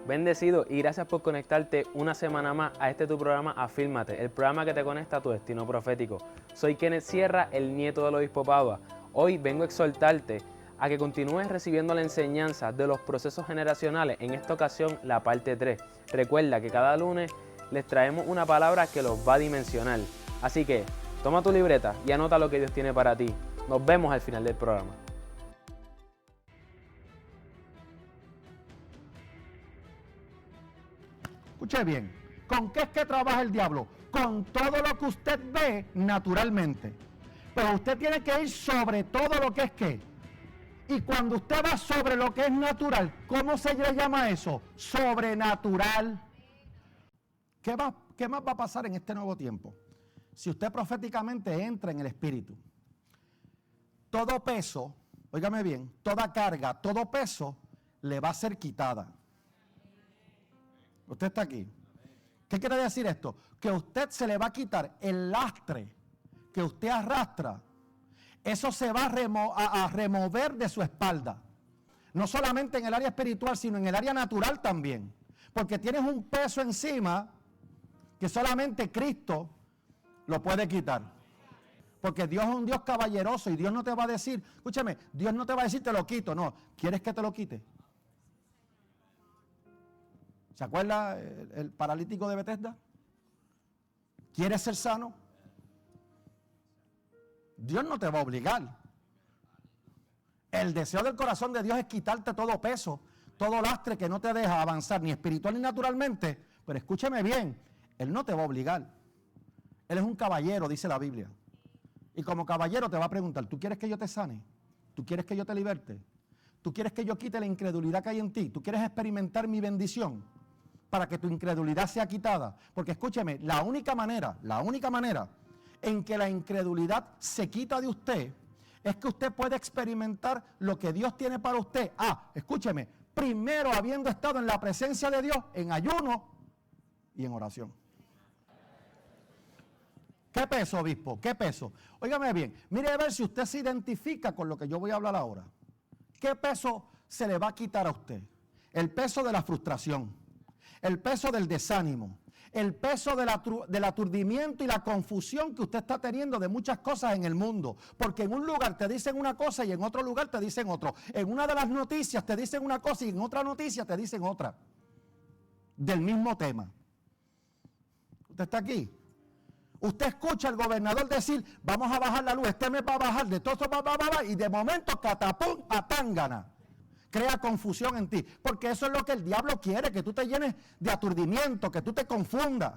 Bendecido y gracias por conectarte una semana más a este tu programa Afírmate, el programa que te conecta a tu destino profético. Soy Kenneth Sierra, el nieto del obispo Padua. Hoy vengo a exhortarte a que continúes recibiendo la enseñanza de los procesos generacionales, en esta ocasión la parte 3. Recuerda que cada lunes les traemos una palabra que los va a dimensionar. Así que toma tu libreta y anota lo que Dios tiene para ti. Nos vemos al final del programa. Escuche bien, ¿con qué es que trabaja el diablo? Con todo lo que usted ve naturalmente. Pero usted tiene que ir sobre todo lo que es qué. Y cuando usted va sobre lo que es natural, ¿cómo se le llama eso? Sobrenatural. ¿Qué más va a pasar en este nuevo tiempo? Si usted proféticamente entra en el Espíritu, todo peso, óigame bien, toda carga, todo peso le va a ser quitada. Usted está aquí. ¿Qué quiere decir esto? Que a usted se le va a quitar el lastre que usted arrastra. Eso se va a remover de su espalda. No solamente en el área espiritual, sino en el área natural también. Porque tienes un peso encima que solamente Cristo lo puede quitar. Porque Dios es un Dios caballeroso y Dios no te va a decir, escúchame, Dios no te va a decir te lo quito, no. ¿Quieres que te lo quite? ¿Se acuerda el paralítico de Betesda? ¿Quieres ser sano? Dios no te va a obligar. El deseo del corazón de Dios es quitarte todo peso, todo lastre que no te deja avanzar, ni espiritual ni naturalmente. Pero escúcheme bien, Él no te va a obligar. Él es un caballero, dice la Biblia. Y como caballero te va a preguntar, ¿tú quieres que yo te sane? ¿Tú quieres que yo te liberte? ¿Tú quieres que yo quite la incredulidad que hay en ti? ¿Tú quieres experimentar mi bendición para que tu incredulidad sea quitada? Porque escúcheme, la única manera en que la incredulidad se quita de usted es que usted puede experimentar lo que Dios tiene para usted. Escúcheme, primero habiendo estado en la presencia de Dios en ayuno y en oración. ¿Qué peso, obispo? ¿Qué peso? Óigame bien, mire a ver si usted se identifica con lo que yo voy a hablar ahora. ¿Qué peso se le va a quitar a usted? El peso de la frustración, el peso del desánimo, el peso del aturdimiento y la confusión que usted está teniendo de muchas cosas en el mundo. Porque en un lugar te dicen una cosa y en otro lugar te dicen otro. En una de las noticias te dicen una cosa y en otra noticia te dicen otra. Del mismo tema. ¿Usted está aquí? Usted escucha al gobernador decir, vamos a bajar la luz, este mes va a bajar, de todo esto va, y de momento catapum, patángana. Crea confusión en ti, porque eso es lo que el diablo quiere, que tú te llenes de aturdimiento, que tú te confundas.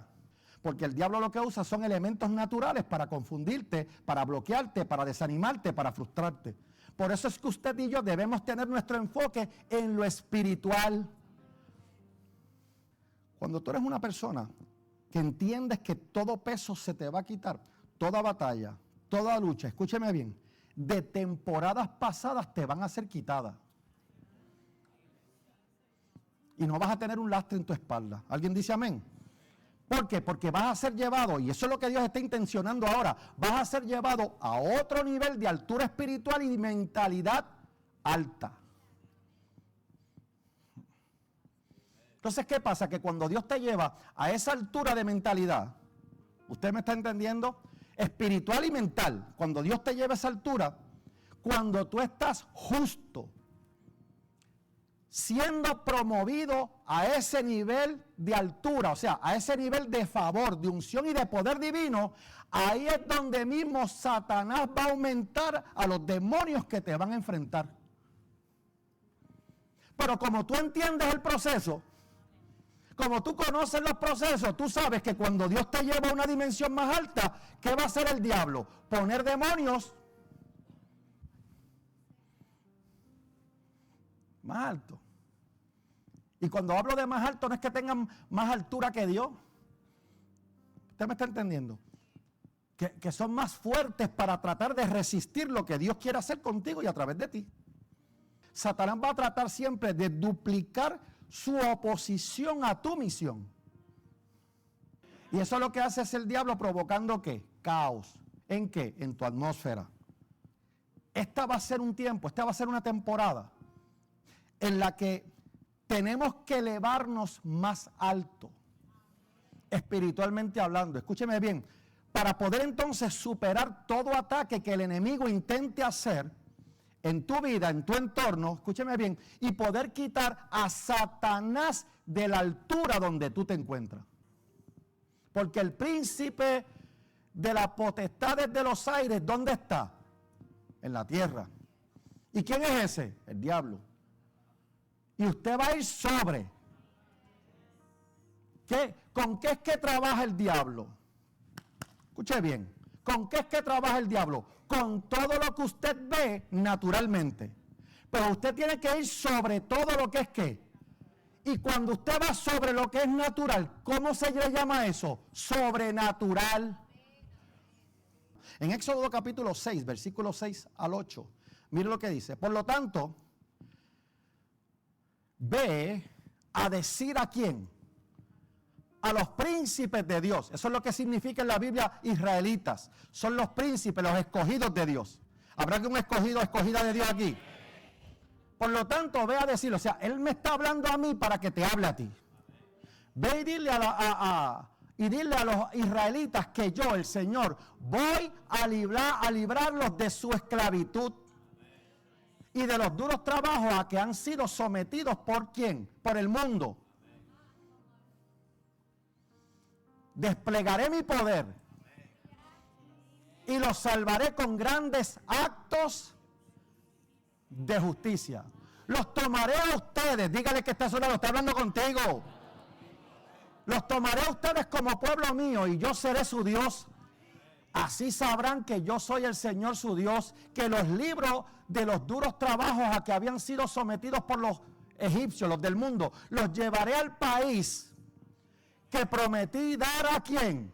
Porque el diablo lo que usa son elementos naturales para confundirte, para bloquearte, para desanimarte, para frustrarte. Por eso es que usted y yo debemos tener nuestro enfoque en lo espiritual. Cuando tú eres una persona que entiendes que todo peso se te va a quitar, toda batalla, toda lucha, escúcheme bien, de temporadas pasadas te van a ser quitadas. Y no vas a tener un lastre en tu espalda. ¿Alguien dice amén? ¿Por qué? Porque vas a ser llevado, y eso es lo que Dios está intencionando ahora, vas a ser llevado a otro nivel de altura espiritual y mentalidad alta. Entonces, ¿qué pasa? Que cuando Dios te lleva a esa altura de mentalidad, ¿usted me está entendiendo? Espiritual y mental, cuando Dios te lleva a esa altura, cuando tú estás justo, siendo promovido a ese nivel de altura, o sea, a ese nivel de favor, de unción y de poder divino, ahí es donde mismo Satanás va a aumentar a los demonios que te van a enfrentar. Pero como tú entiendes el proceso, como tú conoces los procesos, tú sabes que cuando Dios te lleva a una dimensión más alta, ¿qué va a hacer el diablo? Poner demonios más altos. Y cuando hablo de más alto, no es que tengan más altura que Dios. ¿Usted me está entendiendo? Que son más fuertes para tratar de resistir lo que Dios quiere hacer contigo y a través de ti. Satanás va a tratar siempre de duplicar su oposición a tu misión. Y eso es lo que hace es el diablo, provocando ¿qué? Caos. ¿En qué? En tu atmósfera. Esta va a ser un tiempo, esta va a ser una temporada en la que tenemos que elevarnos más alto, espiritualmente hablando. Escúcheme bien, para poder entonces superar todo ataque que el enemigo intente hacer en tu vida, en tu entorno, escúcheme bien, y poder quitar a Satanás de la altura donde tú te encuentras. Porque el príncipe de las potestades de los aires, ¿dónde está? En la tierra. ¿Y quién es ese? El diablo. Y usted va a ir sobre. ¿Con qué es que trabaja el diablo? Escuche bien. ¿Con qué es que trabaja el diablo? Con todo lo que usted ve naturalmente. Pero usted tiene que ir sobre todo lo que es qué. Y cuando usted va sobre lo que es natural, ¿cómo se le llama eso? Sobrenatural. En Éxodo capítulo 6, versículos 6 al 8, mire lo que dice. Por lo tanto, ve a decir a quién. A los príncipes de Dios. Eso es lo que significa en la Biblia israelitas. Son los príncipes, los escogidos de Dios. ¿Habrá que un escogido o escogida de Dios aquí? Por lo tanto, ve a decirlo. O sea, Él me está hablando a mí para que te hable a ti. Ve y dile a los israelitas que yo, el Señor, voy a librarlos de su esclavitud y de los duros trabajos a que han sido sometidos ¿por quién? Por el mundo. Desplegaré mi poder y los salvaré con grandes actos de justicia. Los tomaré a ustedes, dígale que está sonando, está hablando contigo. Los tomaré a ustedes como pueblo mío y yo seré su Dios. Así sabrán que yo soy el Señor su Dios, que los libro de los duros trabajos a que habían sido sometidos por los egipcios, los del mundo, los llevaré al país que prometí dar a quién.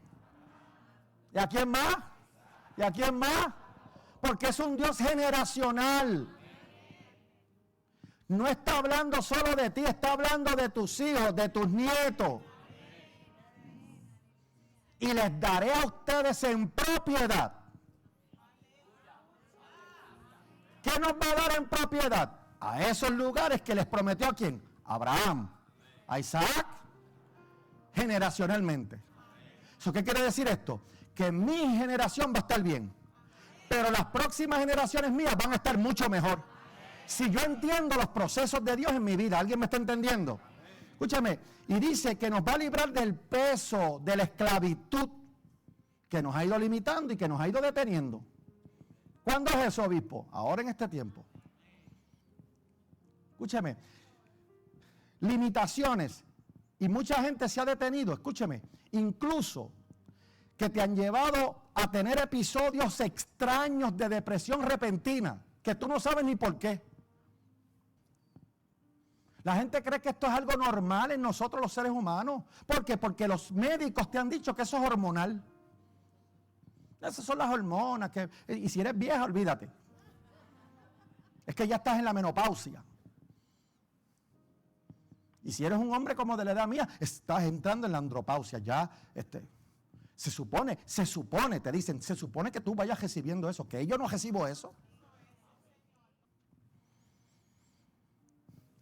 ¿Y a quién más? ¿Y a quién más? Porque es un Dios generacional. No está hablando solo de ti, está hablando de tus hijos, de tus nietos. Y les daré a ustedes en propiedad. ¿Qué nos va a dar en propiedad? A esos lugares que les prometió a quién. A Abraham, a Isaac, generacionalmente. ¿Eso qué quiere decir esto? Que mi generación va a estar bien, pero las próximas generaciones mías van a estar mucho mejor. Si yo entiendo los procesos de Dios en mi vida, ¿alguien me está entendiendo? Escúchame, y dice que nos va a librar del peso de la esclavitud que nos ha ido limitando y que nos ha ido deteniendo. ¿Cuándo es eso, obispo? Ahora en este tiempo. Escúchame, limitaciones. Y mucha gente se ha detenido, escúcheme, incluso que te han llevado a tener episodios extraños de depresión repentina, que tú no sabes ni por qué. La gente cree que esto es algo normal en nosotros los seres humanos. ¿Por qué? Porque los médicos te han dicho que eso es hormonal. Esas son las hormonas. Y si eres vieja, olvídate. Es que ya estás en la menopausia. Y si eres un hombre como de la edad mía, estás entrando en la andropausia. Ya, se supone, te dicen, se supone que tú vayas recibiendo eso. Que yo no recibo eso.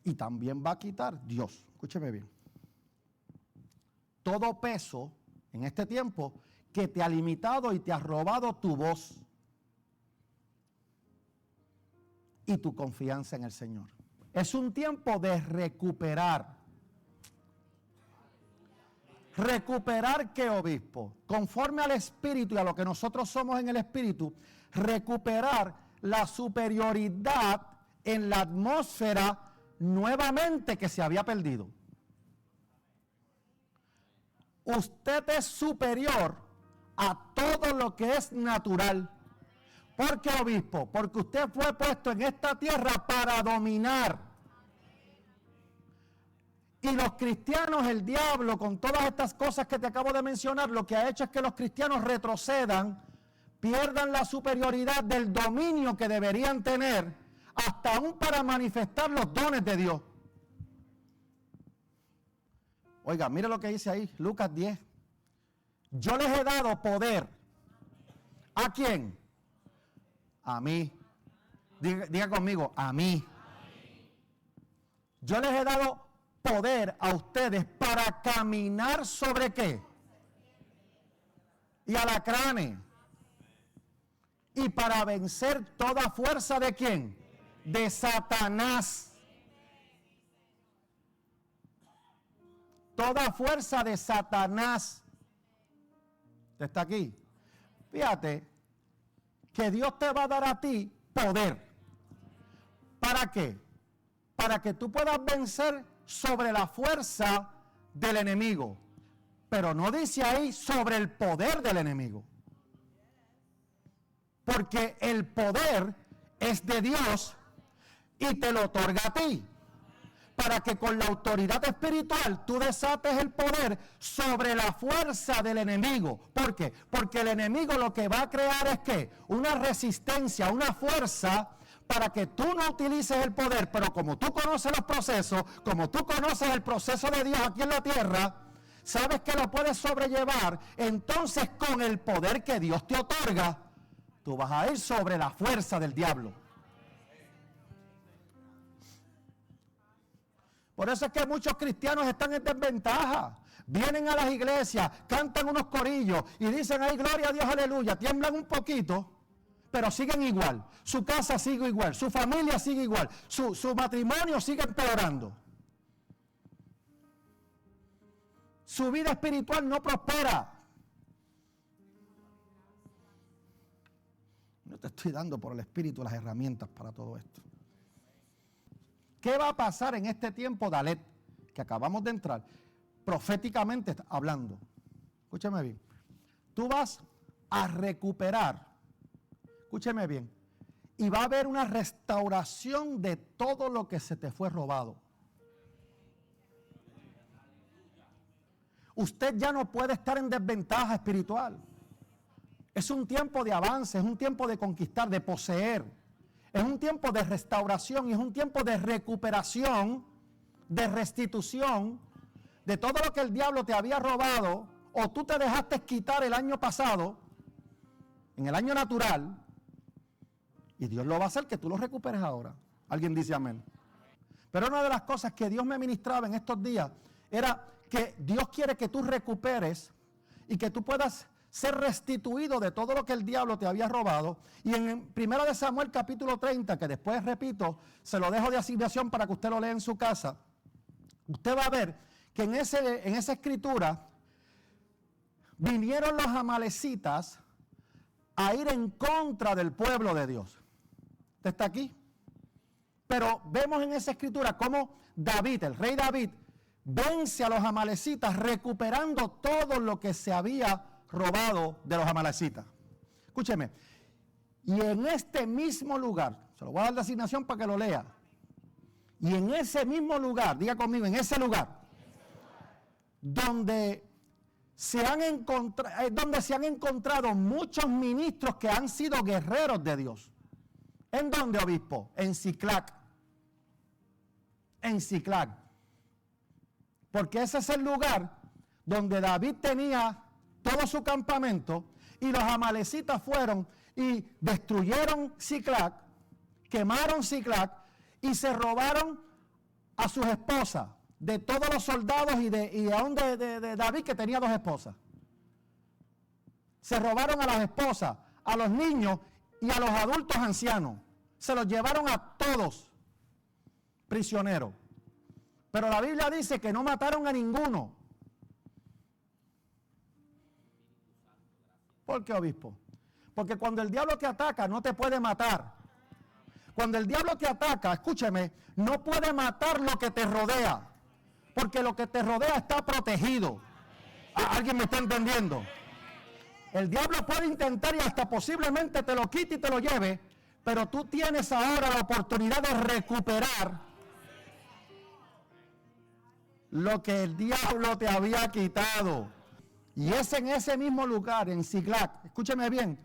Y también va a quitar Dios, escúcheme bien, todo peso en este tiempo que te ha limitado y te ha robado tu voz y tu confianza en el Señor. Es un tiempo de recuperar. ¿Recuperar qué, obispo? Conforme al Espíritu y a lo que nosotros somos en el Espíritu, recuperar la superioridad en la atmósfera nuevamente que se había perdido. Usted es superior a todo lo que es natural. ¿Por qué, obispo? Porque usted fue puesto en esta tierra para dominar. Y los cristianos, el diablo, con todas estas cosas que te acabo de mencionar, lo que ha hecho es que los cristianos retrocedan, pierdan la superioridad del dominio que deberían tener, hasta aún para manifestar los dones de Dios. Oiga, mire lo que dice ahí, Lucas 10. Yo les he dado poder. ¿A quién? A mí. Diga conmigo, a mí. Yo les he dado poder a ustedes para caminar sobre ¿qué? Y alacranes. Y para vencer toda fuerza ¿de quién? De Satanás. Toda fuerza de Satanás. ¿Está aquí? Fíjate que Dios te va a dar a ti poder. ¿Para qué? Para que tú puedas vencer sobre la fuerza del enemigo. Pero no dice ahí sobre el poder del enemigo. Porque el poder es de Dios y te lo otorga a ti. Para que con la autoridad espiritual tú desates el poder sobre la fuerza del enemigo. ¿Por qué? Porque el enemigo lo que va a crear es ¿qué? Una resistencia, una fuerza para que tú no utilices el poder. Pero como tú conoces los procesos, como tú conoces el proceso de Dios aquí en la tierra, sabes que lo puedes sobrellevar. Entonces con el poder que Dios te otorga, tú vas a ir sobre la fuerza del diablo. Por eso es que muchos cristianos están en desventaja. Vienen a las iglesias, cantan unos corillos y dicen, ay, gloria a Dios, aleluya. Tiemblan un poquito, pero siguen igual. Su casa sigue igual, su familia sigue igual, su matrimonio sigue empeorando. Su vida espiritual no prospera. No te estoy dando por el Espíritu las herramientas para todo esto. ¿Qué va a pasar en este tiempo de Alet, que acabamos de entrar, proféticamente hablando? Escúcheme bien. Tú vas a recuperar, escúcheme bien, y va a haber una restauración de todo lo que se te fue robado. Usted ya no puede estar en desventaja espiritual. Es un tiempo de avance, es un tiempo de conquistar, de poseer. Es un tiempo de restauración y es un tiempo de recuperación, de restitución de todo lo que el diablo te había robado o tú te dejaste quitar el año pasado, en el año natural, y Dios lo va a hacer que tú lo recuperes ahora. Alguien dice amén. Pero una de las cosas que Dios me ministraba en estos días era que Dios quiere que tú recuperes y que tú puedas ser restituido de todo lo que el diablo te había robado. Y en 1 de Samuel capítulo 30, que después repito, se lo dejo de asignación para que usted lo lea en su casa, usted va a ver que en esa escritura vinieron los amalecitas a ir en contra del pueblo de Dios. ¿Usted está aquí? Pero vemos en esa escritura cómo David, el rey David, vence a los amalecitas recuperando todo lo que se había robado de los amalecitas. Escúcheme, y en este mismo lugar, se lo voy a dar de asignación para que lo lea, y en ese mismo lugar, diga conmigo, en ese lugar, donde se han encontrado muchos ministros que han sido guerreros de Dios. ¿En dónde, obispo? En Siclac. En Siclac. Porque ese es el lugar donde David tenía todo su campamento y los amalecitas fueron y destruyeron Siclac, quemaron Siclac y se robaron a sus esposas, de todos los soldados y aún de David, que tenía 2 esposas. Se robaron a las esposas, a los niños y a los adultos ancianos. Se los llevaron a todos prisioneros. Pero la Biblia dice que no mataron a ninguno. ¿Por qué, obispo? Porque cuando el diablo te ataca, no te puede matar. Cuando el diablo te ataca, escúcheme, no puede matar lo que te rodea. Porque lo que te rodea está protegido. ¿Alguien me está entendiendo? El diablo puede intentar y hasta posiblemente te lo quite y te lo lleve, pero tú tienes ahora la oportunidad de recuperar lo que el diablo te había quitado. Y es en ese mismo lugar, en Siclac, escúcheme bien,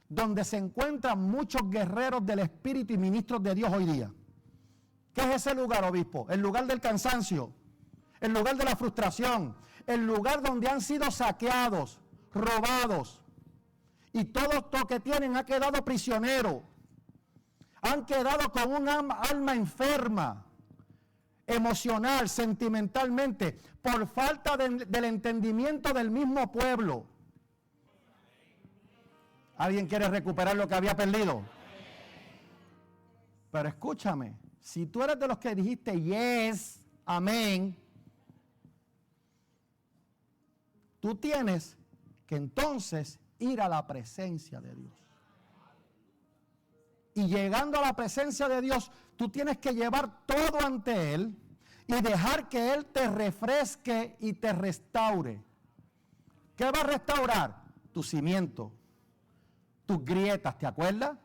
donde se encuentran muchos guerreros del Espíritu y ministros de Dios hoy día. ¿Qué es ese lugar, obispo? El lugar del cansancio, el lugar de la frustración, el lugar donde han sido saqueados, robados, y todo lo que tienen ha quedado prisionero. Han quedado con un alma enferma. emocional, sentimentalmente, por falta del entendimiento del mismo pueblo. ¿Alguien quiere recuperar lo que había perdido? Pero escúchame, si tú eres de los que dijiste yes, amén, tú tienes que entonces ir a la presencia de Dios. Y llegando a la presencia de Dios, tú tienes que llevar todo ante Él y dejar que Él te refresque y te restaure. ¿Qué va a restaurar? Tu cimiento, tus grietas, ¿te acuerdas?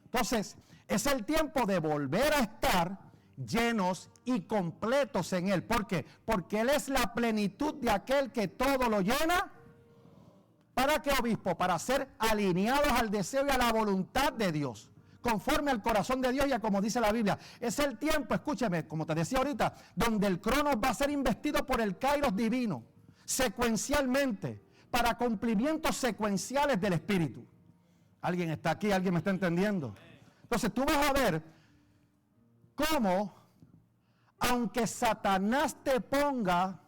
Entonces, es el tiempo de volver a estar llenos y completos en Él. ¿Por qué? Porque Él es la plenitud de aquel que todo lo llena. ¿Para qué, obispo? Para ser alineados al deseo y a la voluntad de Dios, conforme al corazón de Dios y a como dice la Biblia. Es el tiempo, escúcheme, como te decía ahorita, donde el cronos va a ser investido por el kairos divino, secuencialmente, para cumplimientos secuenciales del Espíritu. ¿Alguien está aquí? ¿Alguien me está entendiendo? Entonces tú vas a ver cómo, aunque Satanás te ponga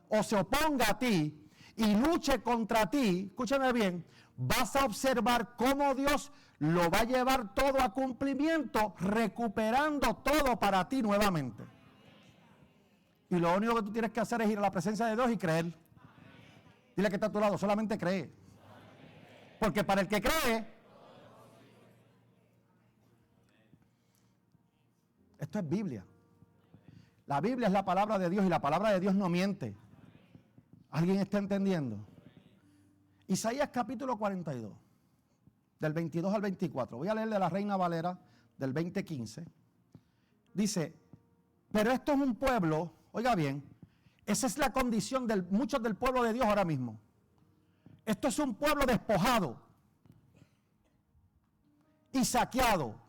o se oponga a ti y luche contra ti, escúchame bien, vas a observar cómo Dios lo va a llevar todo a cumplimiento, recuperando todo para ti nuevamente. Y lo único que tú tienes que hacer es ir a la presencia de Dios y creer. Dile que está a tu lado, solamente cree. Porque para el que cree, esto es Biblia. La Biblia es la palabra de Dios y la palabra de Dios no miente. ¿Alguien está entendiendo? Isaías capítulo 42, del 22 al 24. Voy a leer de la Reina Valera del 2015. Dice, pero esto es un pueblo, oiga bien, esa es la condición de muchos del pueblo de Dios ahora mismo. Esto es un pueblo despojado y saqueado.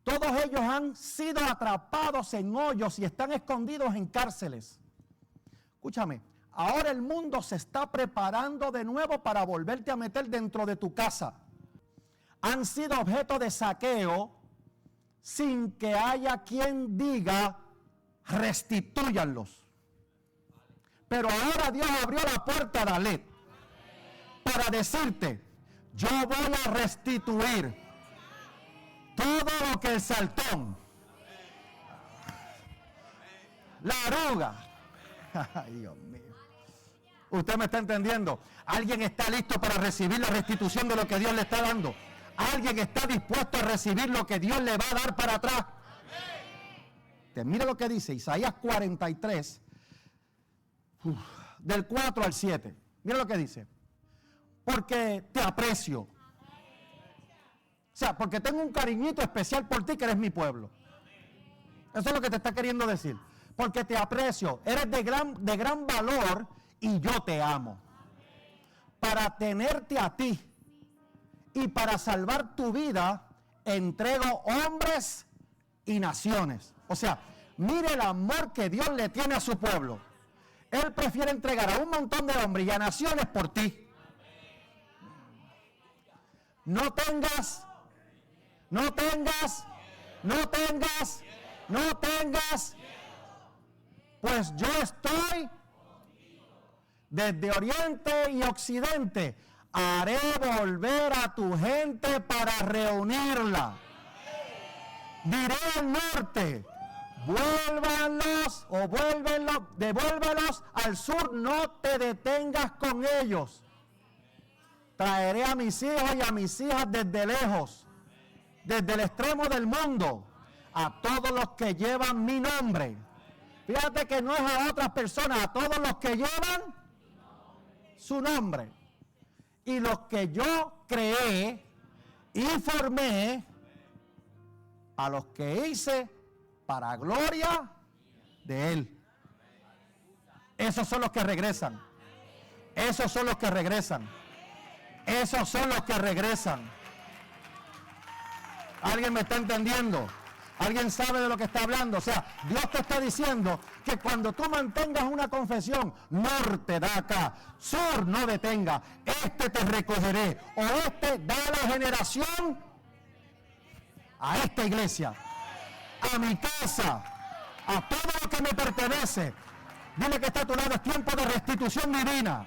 Todos ellos han sido atrapados en hoyos y están escondidos en cárceles. Escúchame, ahora el mundo se está preparando de nuevo para volverte a meter dentro de tu casa. Han sido objeto de saqueo sin que haya quien diga restitúyanlos. Pero ahora Dios abrió la puerta de Alet para decirte, yo voy a restituir todo lo que el saltón, la oruga, ay Dios mío, usted me está entendiendo. ¿Alguien está listo para recibir la restitución de lo que Dios le está dando? ¿Alguien está dispuesto a recibir lo que Dios le va a dar para atrás? Mira lo que dice Isaías 43, del 4 al 7. Mira lo que dice. Porque te aprecio. O sea, porque tengo un cariñito especial por ti que eres mi pueblo. Eso es lo que te está queriendo decir. Porque te aprecio, eres de gran valor y yo te amo. Para tenerte a ti y para salvar tu vida, entrego hombres y naciones. O sea, mire el amor que Dios le tiene a su pueblo. Él prefiere entregar a un montón de hombres y a naciones por ti. No tengas, pues yo estoy desde oriente y occidente. Haré volver a tu gente para reunirla. Diré al norte, vuélvanlos o devuélvelos al sur, no te detengas con ellos. Traeré a mis hijos y a mis hijas desde lejos, desde el extremo del mundo, a todos los que llevan mi nombre. Fíjate que no es a otras personas, a todos los que llevan su nombre. Y los que yo creé y formé, a los que hice para gloria de Él. Esos son los que regresan. Esos son los que regresan. Esos son los que regresan. ¿Alguien me está entendiendo? ¿Alguien sabe de lo que está hablando? O sea, Dios te está diciendo que cuando tú mantengas una confesión, norte da acá, sur no detenga, este te recogeré, oeste da la generación a esta iglesia, a mi casa, a todo lo que me pertenece. Dile que está a tu lado, es tiempo de restitución divina.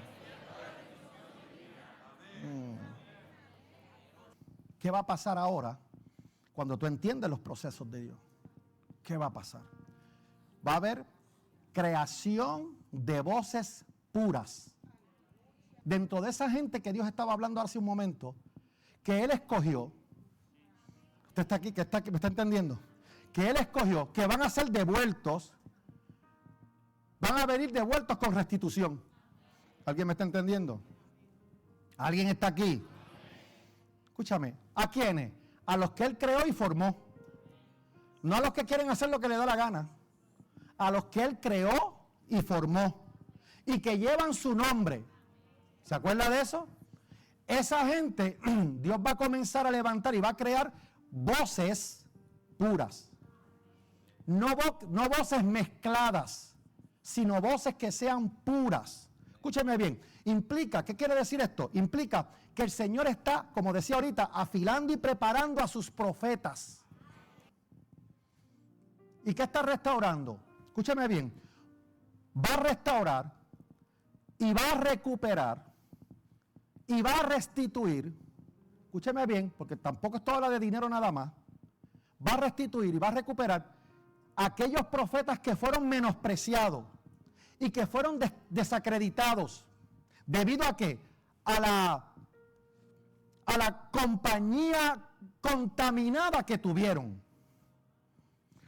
¿Qué va a pasar ahora cuando tú entiendes los procesos de Dios? ¿Qué va a pasar? Va a haber creación de voces puras. Dentro de esa gente que Dios estaba hablando hace un momento, que Él escogió, usted está aquí, ¿me está entendiendo? Que Él escogió, que van a ser devueltos, van a venir devueltos con restitución. ¿Alguien me está entendiendo? ¿Alguien está aquí? Escúchame, ¿a quiénes? A los que Él creó y formó. No a los que quieren hacer lo que le da la gana. A los que Él creó y formó. Y que llevan su nombre. ¿Se acuerda de eso? Esa gente, Dios va a comenzar a levantar y va a crear voces puras. No voces mezcladas, sino voces que sean puras. Escúcheme bien, implica, ¿qué quiere decir esto? Implica que el Señor está, como decía ahorita, afilando y preparando a sus profetas. ¿Y qué está restaurando? Escúcheme bien, va a restaurar y va a recuperar y va a restituir. Escúcheme bien, porque tampoco esto habla de dinero nada más. Va a restituir y va a recuperar aquellos profetas que fueron menospreciados y que fueron desacreditados. ¿Debido a qué? A la compañía contaminada que tuvieron.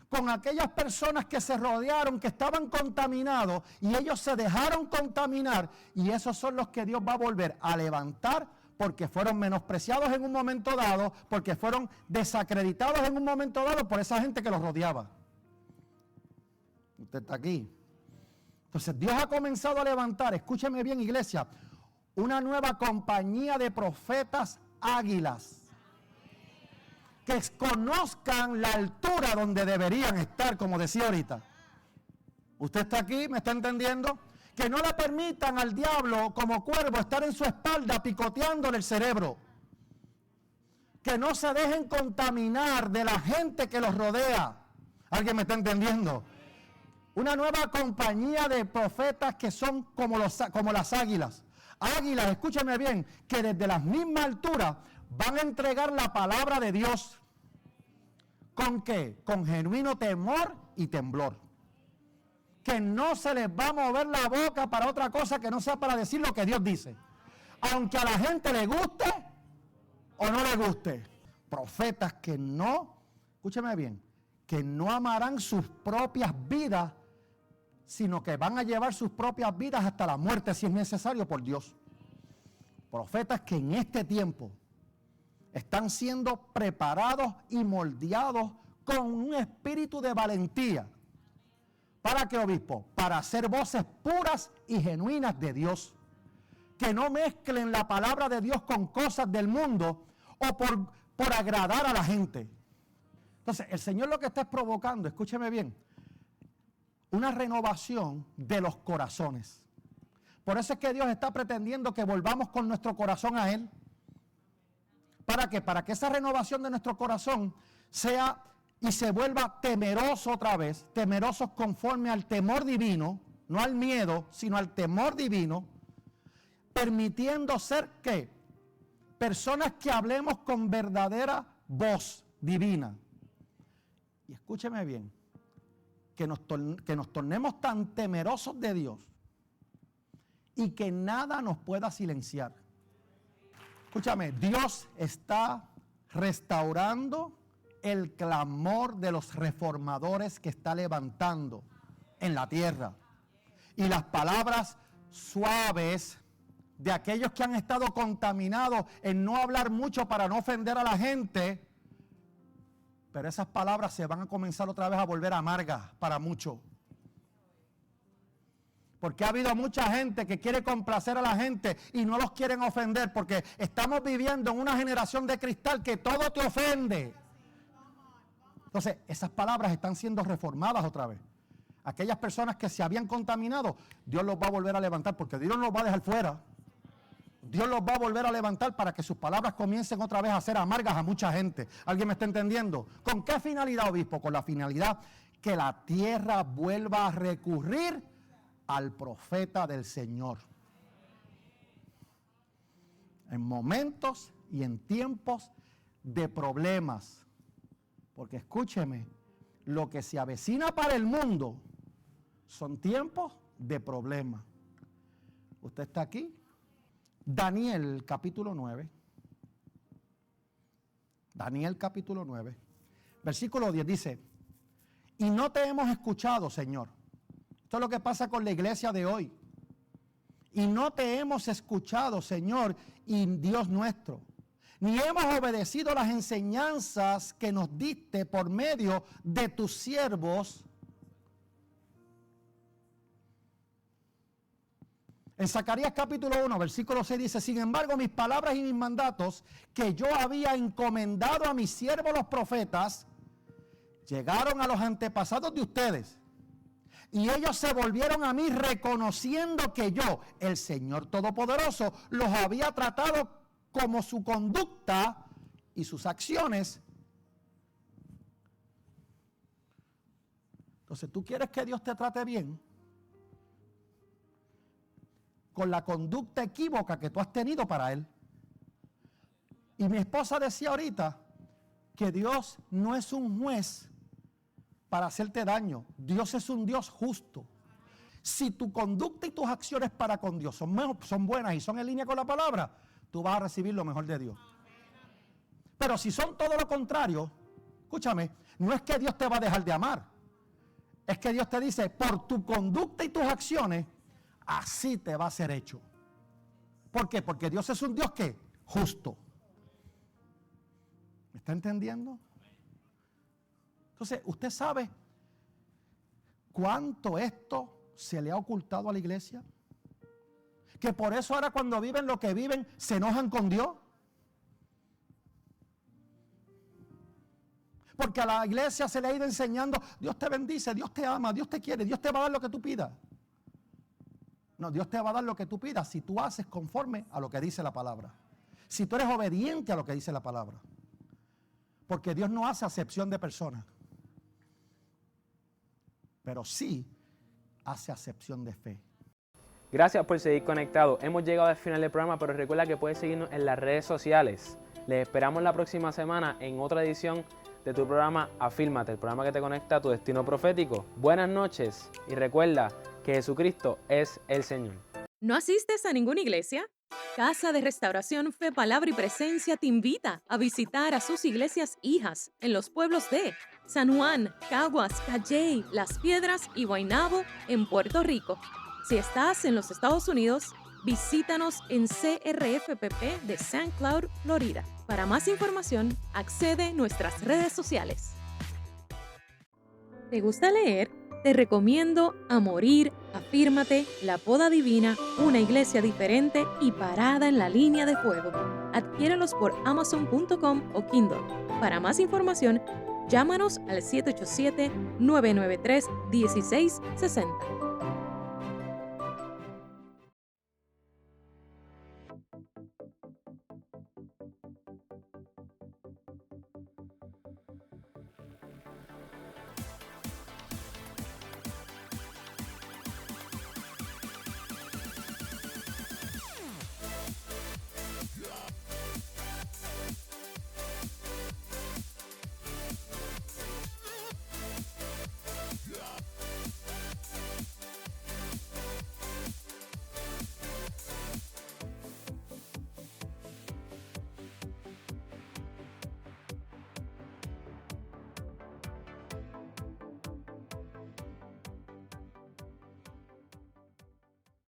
Con aquellas personas que se rodearon, que estaban contaminados, y ellos se dejaron contaminar, y esos son los que Dios va a volver a levantar, porque fueron menospreciados en un momento dado, porque fueron desacreditados en un momento dado por esa gente que los rodeaba. Usted está aquí. Entonces Dios ha comenzado a levantar, escúcheme bien, iglesia, una nueva compañía de profetas águilas, que conozcan la altura donde deberían estar, como decía ahorita. ¿Usted está aquí? ¿Me está entendiendo? Que no le permitan al diablo como cuervo estar en su espalda picoteándole el cerebro. Que no se dejen contaminar de la gente que los rodea. ¿Alguien me está entendiendo? Una nueva compañía de profetas que son como las águilas. Águilas, escúchame bien, que desde las mismas alturas van a entregar la palabra de Dios. ¿Con qué? Con genuino temor y temblor. Que no se les va a mover la boca para otra cosa que no sea para decir lo que Dios dice. Aunque a la gente le guste o no le guste. Profetas que no, escúcheme bien, que no amarán sus propias vidas, sino que van a llevar sus propias vidas hasta la muerte si es necesario por Dios. Profetas que en este tiempo están siendo preparados y moldeados con un espíritu de valentía. ¿Para qué, obispo? Para hacer voces puras y genuinas de Dios. Que no mezclen la palabra de Dios con cosas del mundo o por agradar a la gente. Entonces, el Señor lo que está es provocando, escúcheme bien, una renovación de los corazones. Por eso es que Dios está pretendiendo que volvamos con nuestro corazón a Él. ¿Para qué? Para que esa renovación de nuestro corazón sea y se vuelva temeroso otra vez, temerosos conforme al temor divino, no al miedo, sino al temor divino, permitiendo ser ¿qué? Personas que hablemos con verdadera voz divina. Y escúcheme bien, que nos tornemos tan temerosos de Dios y que nada nos pueda silenciar. Escúchame, Dios está restaurando el clamor de los reformadores que está levantando en la tierra. Y las palabras suaves de aquellos que han estado contaminados en no hablar mucho para no ofender a la gente, pero esas palabras se van a comenzar otra vez a volver amargas para muchos. Porque ha habido mucha gente que quiere complacer a la gente y no los quieren ofender, porque estamos viviendo en una generación de cristal que todo te ofende. Entonces, esas palabras están siendo reformadas otra vez. Aquellas personas que se habían contaminado, Dios los va a volver a levantar, porque Dios no los va a dejar fuera. Dios los va a volver a levantar para que sus palabras comiencen otra vez a ser amargas a mucha gente. ¿Alguien me está entendiendo? ¿Con qué finalidad, obispo? Con la finalidad que la tierra vuelva a recurrir al profeta del Señor. En momentos y en tiempos de problemas. Porque escúcheme, lo que se avecina para el mundo son tiempos de problemas. ¿Usted está aquí? Daniel capítulo 9. Daniel capítulo 9. Versículo 10 dice: y no te hemos escuchado, Señor. Esto es lo que pasa con la iglesia de hoy. Y no te hemos escuchado, Señor, y Dios nuestro. Ni hemos obedecido las enseñanzas que nos diste por medio de tus siervos. En Zacarías capítulo 1, versículo 6 dice: sin embargo, mis palabras y mis mandatos que yo había encomendado a mis siervos los profetas, llegaron a los antepasados de ustedes. Y ellos se volvieron a mí reconociendo que yo, el Señor Todopoderoso, los había tratado como su conducta y sus acciones. Entonces, ¿tú quieres que Dios te trate bien? Con la conducta equívoca que tú has tenido para Él. Y mi esposa decía ahorita que Dios no es un juez para hacerte daño. Dios es un Dios justo. Si tu conducta y tus acciones para con Dios son buenas y son en línea con la palabra, tú vas a recibir lo mejor de Dios. Pero si son todo lo contrario, escúchame, no es que Dios te va a dejar de amar. Es que Dios te dice, por tu conducta y tus acciones, así te va a ser hecho. ¿Por qué? Porque Dios es un Dios que justo. ¿Me está entendiendo? Entonces, ¿usted sabe cuánto esto se le ha ocultado a la iglesia? Que por eso ahora cuando viven lo que viven, se enojan con Dios. Porque a la iglesia se le ha ido enseñando, Dios te bendice, Dios te ama, Dios te quiere, Dios te va a dar lo que tú pidas. No, Dios te va a dar lo que tú pidas si tú haces conforme a lo que dice la palabra. Si tú eres obediente a lo que dice la palabra. Porque Dios no hace acepción de personas. Pero sí hace acepción de fe. Gracias por seguir conectado. Hemos llegado al final del programa, pero recuerda que puedes seguirnos en las redes sociales. Les esperamos la próxima semana en otra edición de tu programa Afírmate, el programa que te conecta a tu destino profético. Buenas noches y recuerda que Jesucristo es el Señor. ¿No asistes a ninguna iglesia? Casa de Restauración Fe, Palabra y Presencia te invita a visitar a sus iglesias hijas en los pueblos de San Juan, Caguas, Calley, Las Piedras y Guaynabo en Puerto Rico. Si estás en los Estados Unidos, visítanos en CRFPP de St. Cloud, Florida. Para más información, accede a nuestras redes sociales. ¿Te gusta leer? Te recomiendo A Morir, Afírmate, La Poda Divina, Una Iglesia Diferente y Parada en la Línea de Fuego. Adquiérelos por Amazon.com o Kindle. Para más información, llámanos al 787-993-1660.